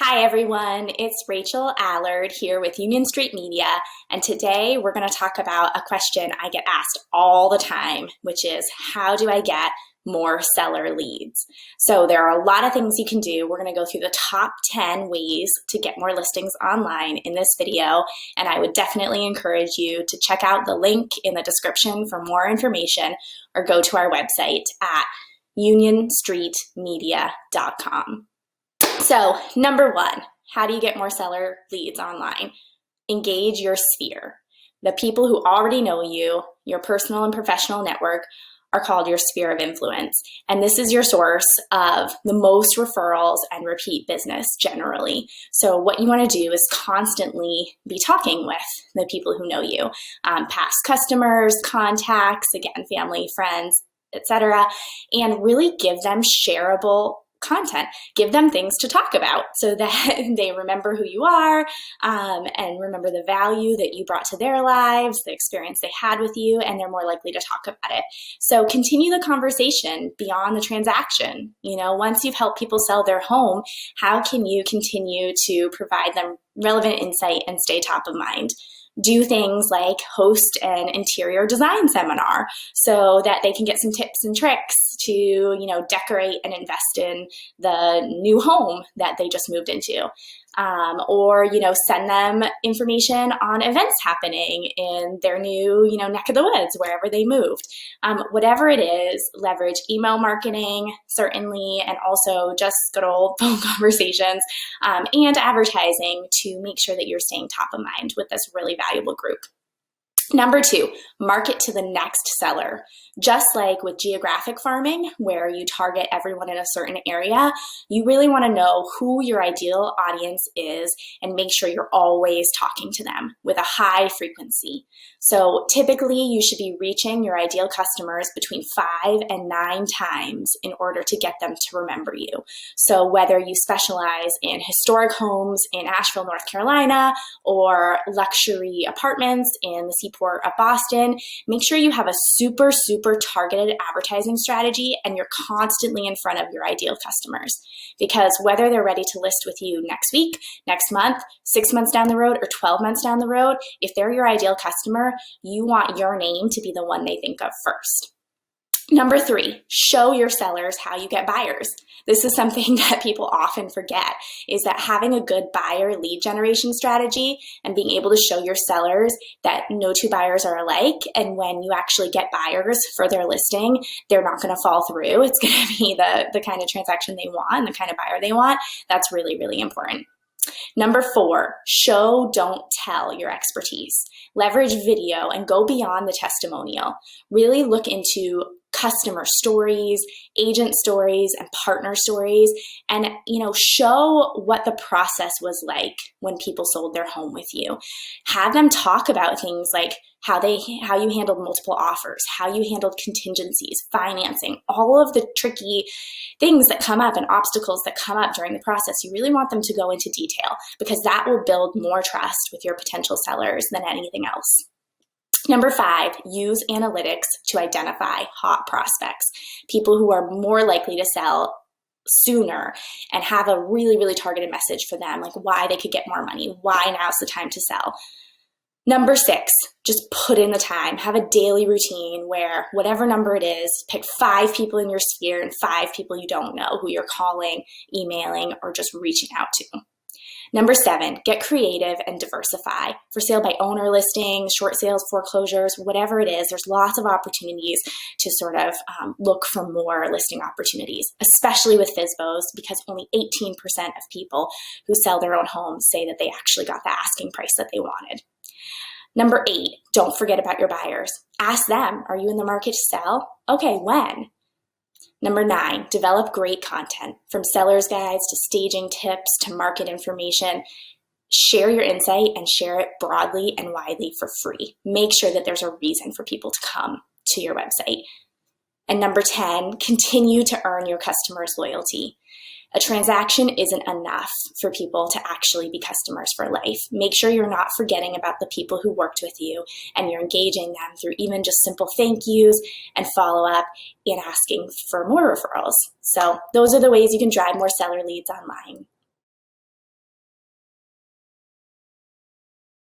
Hi everyone, it's Rachel Allard here with Union Street Media, and today we're going to talk about a question I get asked all the time, which is how do I get more seller leads? So there are a lot of things you can do. We're going to go through the top 10 ways to get more listings online in this video, and I would definitely encourage you to check out the link in the description for more information or go to our website at unionstreetmedia.com. So, number one, how do you get more seller leads online? Engage your sphere. The people who already know you, your personal and professional network, are called your sphere of influence. And this is your source of the most referrals and repeat business generally. So what you want to do is constantly be talking with the people who know you, past customers, contacts, again, family, friends, etc., and really give them shareable content. Give them things to talk about so that they remember who you are and remember the value that you brought to their lives, the experience they had with you, and they're more likely to talk about it. So continue the conversation beyond the transaction. You know, once you've helped people sell their home, how can you continue to provide them relevant insight and stay top of mind? Do things like host an interior design seminar so that they can get some tips and tricks to, decorate and invest in the new home that they just moved into. Or send them information on events happening in their new, neck of the woods, wherever they moved. Whatever it is, leverage email marketing, certainly, and also just good old phone conversations and advertising to make sure that you're staying top of mind with this really valuable group. Number two, market to the next seller. Just like with geographic farming, where you target everyone in a certain area, you really want to know who your ideal audience is and make sure you're always talking to them with a high frequency. So typically you should be reaching your ideal customers between 5 and 9 times in order to get them to remember you. So whether you specialize in historic homes in Asheville, North Carolina, or luxury apartments in the Seaport of Boston, make sure you have a super targeted advertising strategy and you're constantly in front of your ideal customers. Because whether they're ready to list with you next week, next month, 6 months down the road, or 12 months down the road, if they're your ideal customer, you want your name to be the one they think of first. Number three, show your sellers how you get buyers. This is something that people often forget, is that having a good buyer lead generation strategy and being able to show your sellers that no two buyers are alike, and when you actually get buyers for their listing, they're not going to fall through. It's going to be the kind of transaction they want, the kind of buyer they want. That's really, really important. Number four, show, don't tell your expertise. Leverage video and go beyond the testimonial. Really look into customer stories, agent stories, and partner stories, and show what the process was like when people sold their home with you. Have them talk about things like how you handled multiple offers, how you handled contingencies, financing, all of the tricky things that come up and obstacles that come up during the process. You really want them to go into detail because that will build more trust with your potential sellers than anything else. Number five, use analytics to identify hot prospects, people who are more likely to sell sooner, and have a really, really targeted message for them, like why they could get more money, why now's the time to sell. Number six, just put in the time. Have a daily routine where whatever number it is, pick 5 people in your sphere and 5 people you don't know who you're calling, emailing, or just reaching out to. Number 7, get creative and diversify. For sale by owner listings, short sales, foreclosures, whatever it is, there's lots of opportunities to sort of look for more listing opportunities, especially with FSBOs, because only 18% of people who sell their own homes say that they actually got the asking price that they wanted. Number 8, don't forget about your buyers. Ask them, are you in the market to sell? Okay, when? Number 9, develop great content, from seller's guides to staging tips to market information. Share your insight and share it broadly and widely for free. Make sure that there's a reason for people to come to your website. And number 10, continue to earn your customers' loyalty. A transaction isn't enough for people to actually be customers for life. Make sure you're not forgetting about the people who worked with you and you're engaging them through even just simple thank yous and follow up and asking for more referrals. So those are the ways you can drive more seller leads online.